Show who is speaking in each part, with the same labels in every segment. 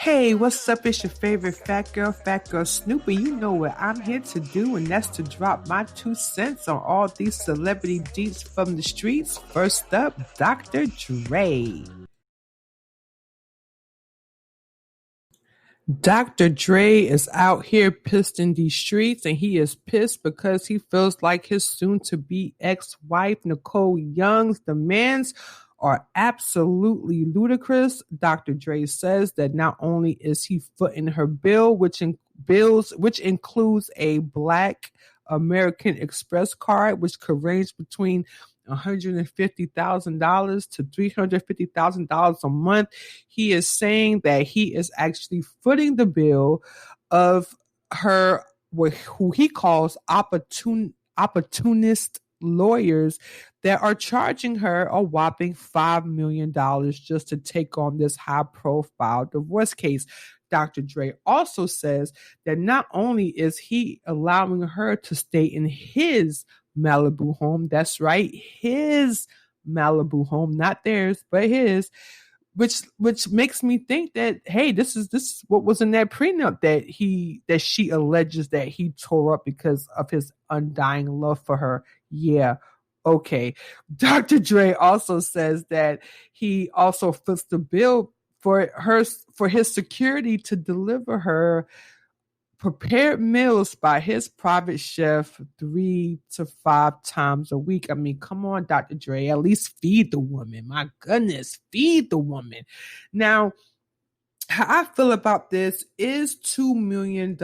Speaker 1: Hey, what's up? It's your favorite fat girl Snoopy. You know what I'm here to do, and that's to drop my 2 cents on all these celebrity deets from the streets. First up, Dr. Dre. Dr. Dre is out here pissed in these streets, and he is pissed because he feels like his soon-to-be ex-wife, Nicole Young's demands are absolutely ludicrous. Dr. Dre says that not only is he footing her bill, which includes a Black American Express card, which could range between $150,000 to $350,000 a month. He is saying that he is actually footing the bill of her, who he calls opportunist lawyers that are charging her a whopping $5 million just to take on this high profile divorce case. Dr. Dre also says that not only is he allowing her to stay in his Malibu home, that's right, his Malibu home, not theirs, but his, which makes me think that, hey, this is what was in that prenup that she alleges that he tore up because of his undying love for her. Yeah. Okay. Dr. Dre also says that he also foots the bill for his security to deliver her prepared meals by his private chef 3 to 5 times a week. I mean, come on, Dr. Dre, at least feed the woman. My goodness, feed the woman. Now, how I feel about this is $2 million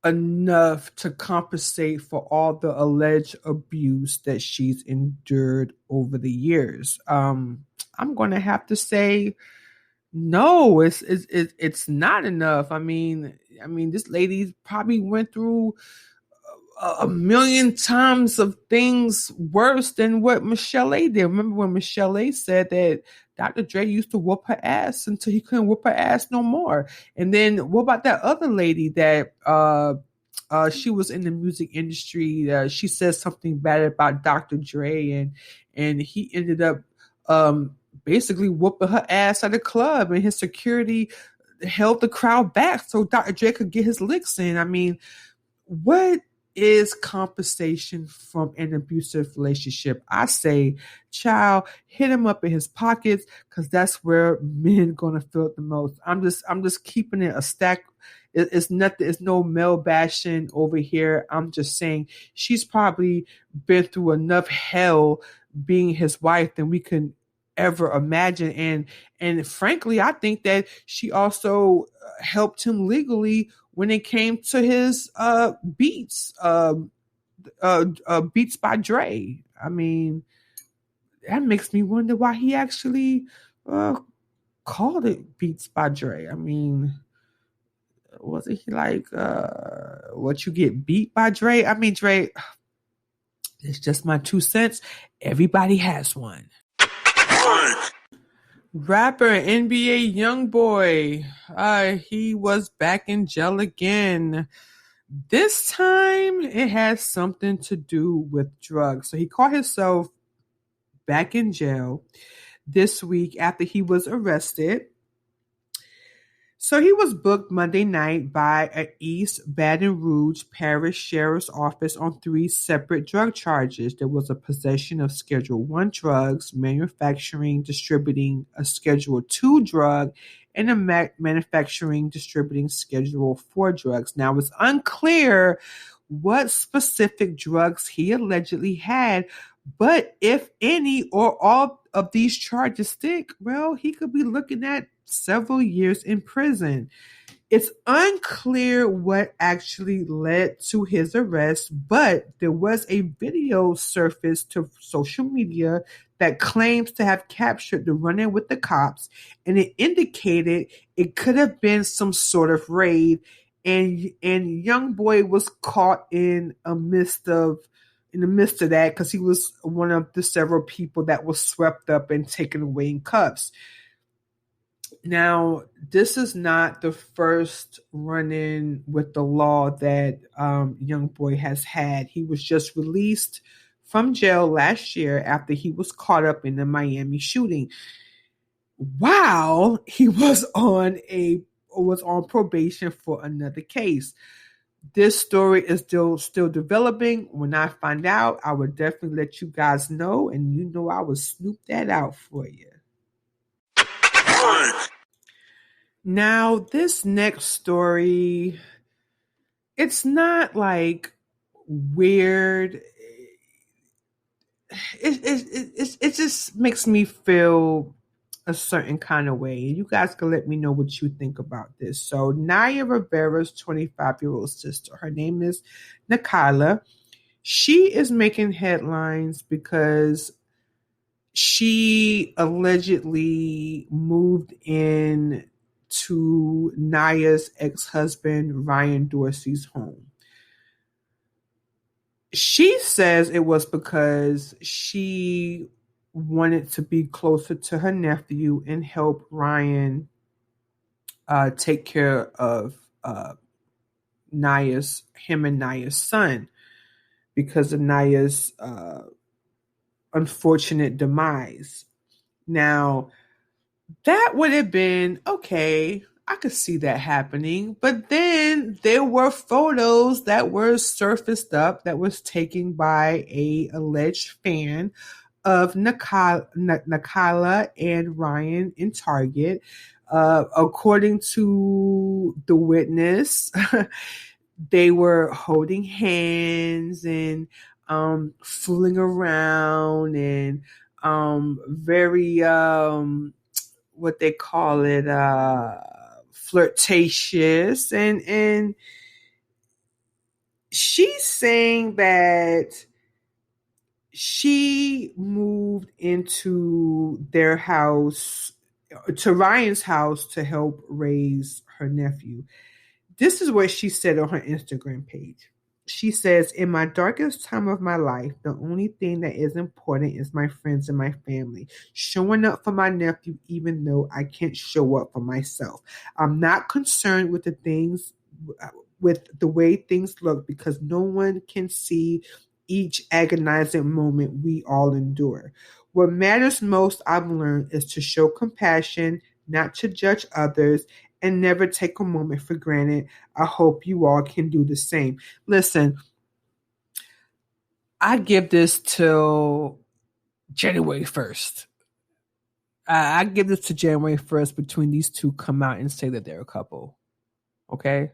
Speaker 1: enough to compensate for all the alleged abuse that she's endured over the years. I'm going to have to say no, it's not enough. I mean, this lady probably went through a million times of things worse than what Michelle A did. Remember when Michelle A said that Dr. Dre used to whoop her ass until he couldn't whoop her ass no more? And then what about that other lady that she was in the music industry? She said something bad about Dr. Dre, and he ended up basically whooping her ass at a club, and his security held the crowd back so Dr. Dre could get his licks in. I mean, what is compensation from an abusive relationship? I say, child, hit him up in his pockets, because that's where men gonna feel it the most. I'm just keeping it a stack. It's nothing. It's no male bashing over here. I'm just saying she's probably been through enough hell being his wife than we can ever imagine. And frankly, I think that she also helped him legally when it came to his beats Beats by Dre. I mean, that makes me wonder why he actually called it Beats by Dre. I mean, wasn't he like what you get beat by Dre? I mean, Dre, it's just my 2 cents. Everybody has one. Rapper NBA Youngboy, he was back in jail again. This time it has something to do with drugs. So he caught himself back in jail this week after he was arrested. So he was booked Monday night by an East Baton Rouge Parish Sheriff's Office on 3 separate drug charges. There was a possession of Schedule I drugs, manufacturing, distributing a Schedule II drug, and a manufacturing, distributing Schedule IV drugs. Now, it's unclear what specific drugs he allegedly had, but if any or all of these charges stick, well, he could be looking at several years in prison. It's unclear what actually led to his arrest, but there was a video surfaced to social media that claims to have captured the run-in with the cops, and it indicated it could have been some sort of raid, and Youngboy was caught in the midst of that, because he was one of the several people that was swept up and taken away in cuffs. Now, this is not the first run-in with the law that Youngboy has had. He was just released from jail last year after he was caught up in the Miami shooting. while he was on probation for another case. This story is still developing. When I find out, I will definitely let you guys know, and you know I will snoop that out for you. Now, this next story, it's not like weird. It just makes me feel a certain kind of way. You guys can let me know what you think about this. So, Nickayla Rivera's 25-year-old sister, her name is Nickayla. She is making headlines because she allegedly moved in to Naya's ex-husband, Ryan Dorsey's home. She says it was because she wanted to be closer to her nephew and help Ryan take care of him and Naya's son because of Naya's unfortunate demise. Now, that would have been okay. I could see that happening. But then there were photos that were surfaced up that was taken by a alleged fan of Nickayla and Ryan in Target. According to the witness, they were holding hands and fooling around and very what they call it flirtatious, and she's saying that she moved into their house, to Ryan's house, to help raise her nephew. This is what she said on her Instagram page. She says, in my darkest time of my life, the only thing that is important is my friends and my family. Showing up for my nephew, even though I can't show up for myself. I'm not concerned with the way things look, because no one can see each agonizing moment we all endure. What matters most, I've learned, is to show compassion, not to judge others, and never take a moment for granted. I hope you all can do the same. Listen, I give this till January 1st. I give this to January 1st between these two come out and say that they're a couple. Okay?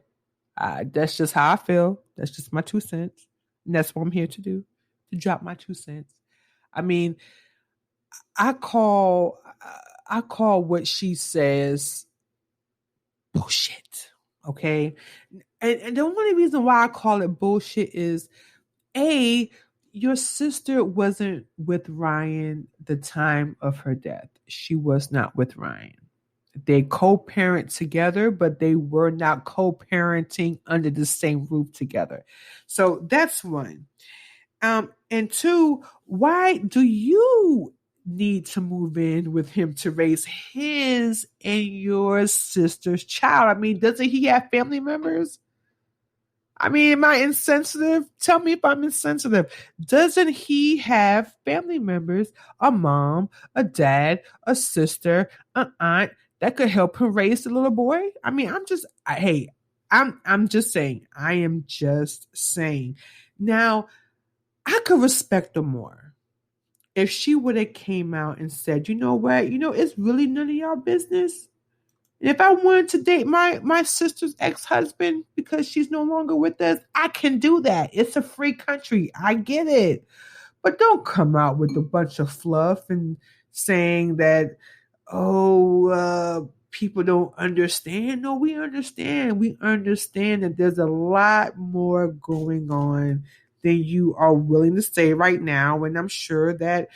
Speaker 1: That's just how I feel. That's just my 2 cents. And that's what I'm here to do, to drop my 2 cents. I mean, I call what she says bullshit. Okay. And the only reason why I call it bullshit is your sister wasn't with Ryan the time of her death. She was not with Ryan. They co-parent together, but they were not co-parenting under the same roof together. So that's one. And two, why do you need to move in with him to raise his and your sister's child? I mean, doesn't he have family members? I mean, am I insensitive? Tell me if I'm insensitive. Doesn't he have family members, a mom, a dad, a sister, an aunt that could help him raise the little boy? I mean, I'm just saying. I am just saying. Now, I could respect her more if she would have came out and said, you know what, it's really none of y'all business. And if I wanted to date my sister's ex-husband because she's no longer with us, I can do that. It's a free country. I get it. But don't come out with a bunch of fluff and saying that, people don't understand. No, we understand. We understand that there's a lot more going on than you are willing to say right now. And I'm sure that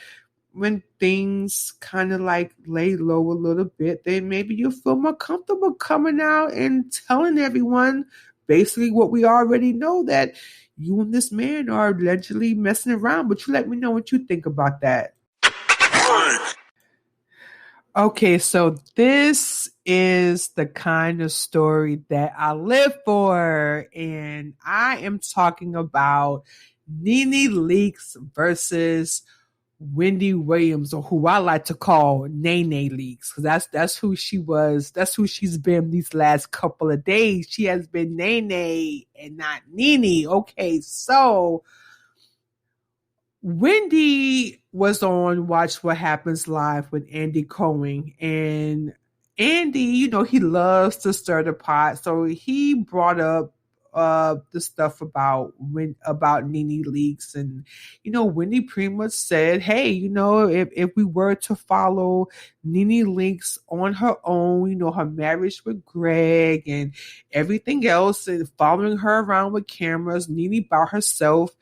Speaker 1: when things kind of like lay low a little bit, then maybe you'll feel more comfortable coming out and telling everyone basically what we already know, that you and this man are allegedly messing around. But you let me know what you think about that. Okay, so this is the kind of story that I live for, and I am talking about Nene Leakes versus Wendy Williams, or who I like to call Nene Leaks, because that's who she was. That's who she's been these last couple of days. She has been Nene and not Nene. Okay, so Wendy was on Watch What Happens Live with Andy Cohen, and Andy, he loves to stir the pot, so he brought up the stuff about Nene Leaks, and Wendy pretty much said, hey, if we were to follow Nene Leaks on her own, her marriage with Greg and everything else, and following her around with cameras, Nene by herself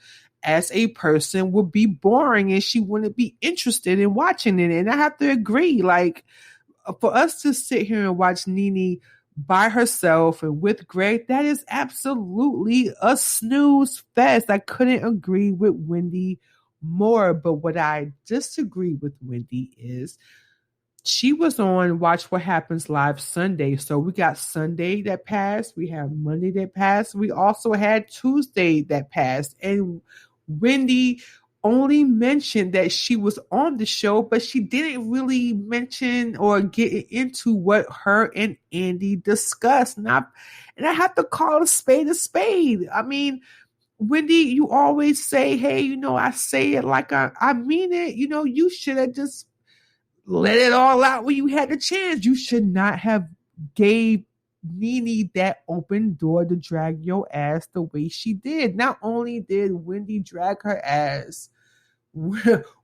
Speaker 1: as a person would be boring and she wouldn't be interested in watching it. And I have to agree, like, for us to sit here and watch Nene by herself and with Greg, that is absolutely a snooze fest. I couldn't agree with Wendy more. But what I disagree with Wendy is she was on Watch What Happens Live Sunday. So we got Sunday that passed. We have Monday that passed. We also had Tuesday that passed. And Wendy only mentioned that she was on the show, but she didn't really mention or get into what her and Andy discussed. And I have to call a spade a spade. I mean, Wendy, you always say, hey, I say it like I mean it. You should have just let it all out when you had the chance. You should not have gave Nene that open door to drag your ass the way she did. Not only did Wendy drag her ass,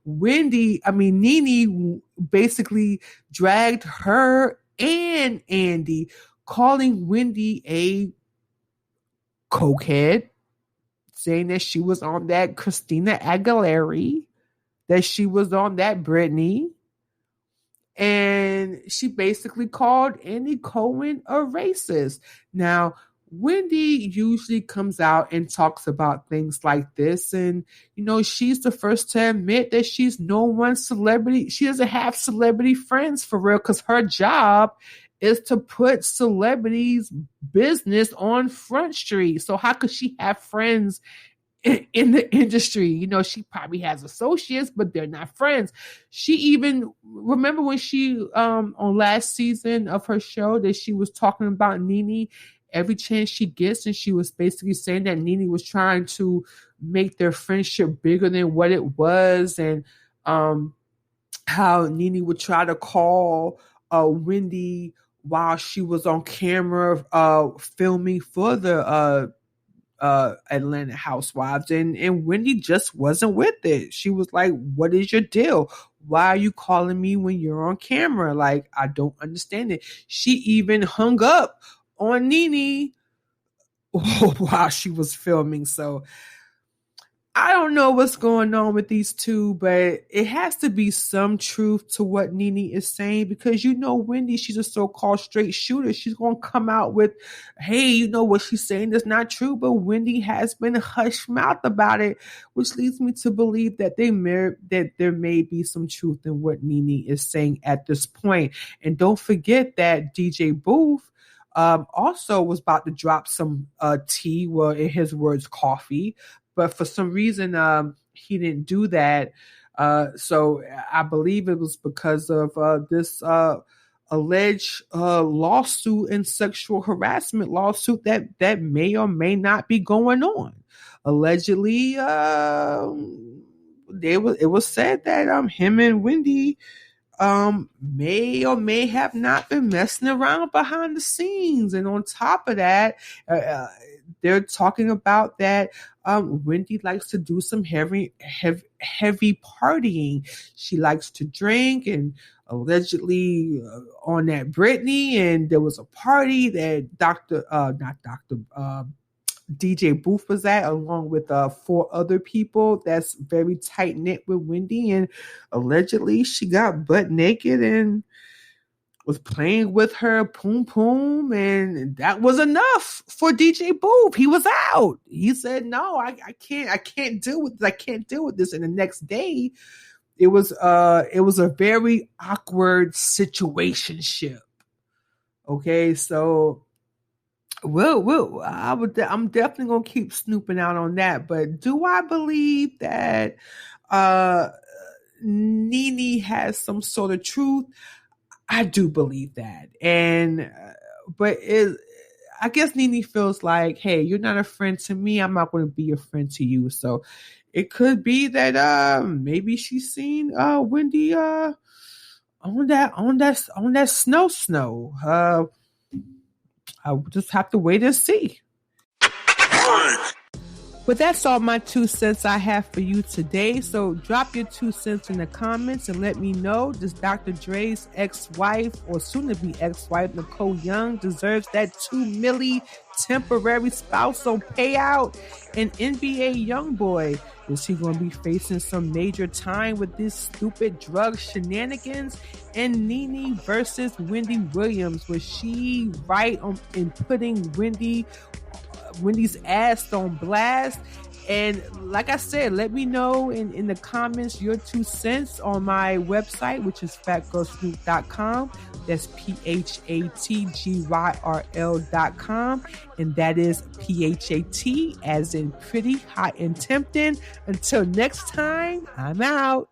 Speaker 1: Nene basically dragged her and Andy, calling Wendy a cokehead, saying that she was on that Christina Aguilera, that she was on that Britney. And she basically called Andy Cohen a racist. Now, Wendy usually comes out and talks about things like this. And, she's the first to admit that she's no one's celebrity. She doesn't have celebrity friends for real, because her job is to put celebrities' business on Front Street. So how could she have friends in the industry? She probably has associates, but they're not friends. She even remember when she on last season of her show that she was talking about Nene every chance she gets, and she was basically saying that Nene was trying to make their friendship bigger than what it was, and how Nene would try to call Wendy while she was on camera filming for the Atlanta Housewives, and Wendy just wasn't with it. She was like, what is your deal? Why are you calling me when you're on camera? Like, I don't understand it. She even hung up on Nene while she was filming. So I don't know what's going on with these two, but it has to be some truth to what Nene is saying, because Wendy, she's a so-called straight shooter. She's going to come out with, hey, what she's saying is not true, but Wendy has been hush mouth about it, which leads me to believe that that there may be some truth in what Nene is saying at this point. And don't forget that DJ Booth also was about to drop some tea, well, in his words, coffee. But for some reason, he didn't do that. So I believe it was because of this alleged lawsuit and sexual harassment lawsuit that may or may not be going on. Allegedly, it was said that him and Wendy may or may have not been messing around behind the scenes. And on top of that, they're talking about that Wendy likes to do some heavy partying. She likes to drink, and allegedly on that Britney, and there was a party that DJ Booth was at, along with 4 other people that's very tight knit with Wendy, and allegedly she got butt naked and was playing with her poom poom, and that was enough for DJ Booth. He was out. He said, "No, I can't deal with this. I can't deal with this." And the next day, it was a very awkward situationship. Okay, so I'm definitely gonna keep snooping out on that. But do I believe that Nene has some sort of truth, I do believe that. And but I guess Nene feels like, hey, you're not a friend to me. I'm not going to be a friend to you. So it could be that maybe she's seen Wendy on that snow. I'll just have to wait and see. But that's all my 2 cents I have for you today. So drop your 2 cents in the comments and let me know, does Dr. Dre's ex-wife or soon-to-be ex-wife Nicole Young deserves that $2 million temporary spousal payout? And NBA Youngboy, is he going to be facing some major time with this stupid drug shenanigans? And Nene versus Wendy Williams, was she right in putting Wendy's ass on blast? And like I said, let me know in the comments your 2 cents on my website, which is fatgirlsnoop.com. That's PHATGYRL.com. And that is PHAT as in pretty, hot, and tempting. Until next time, I'm out.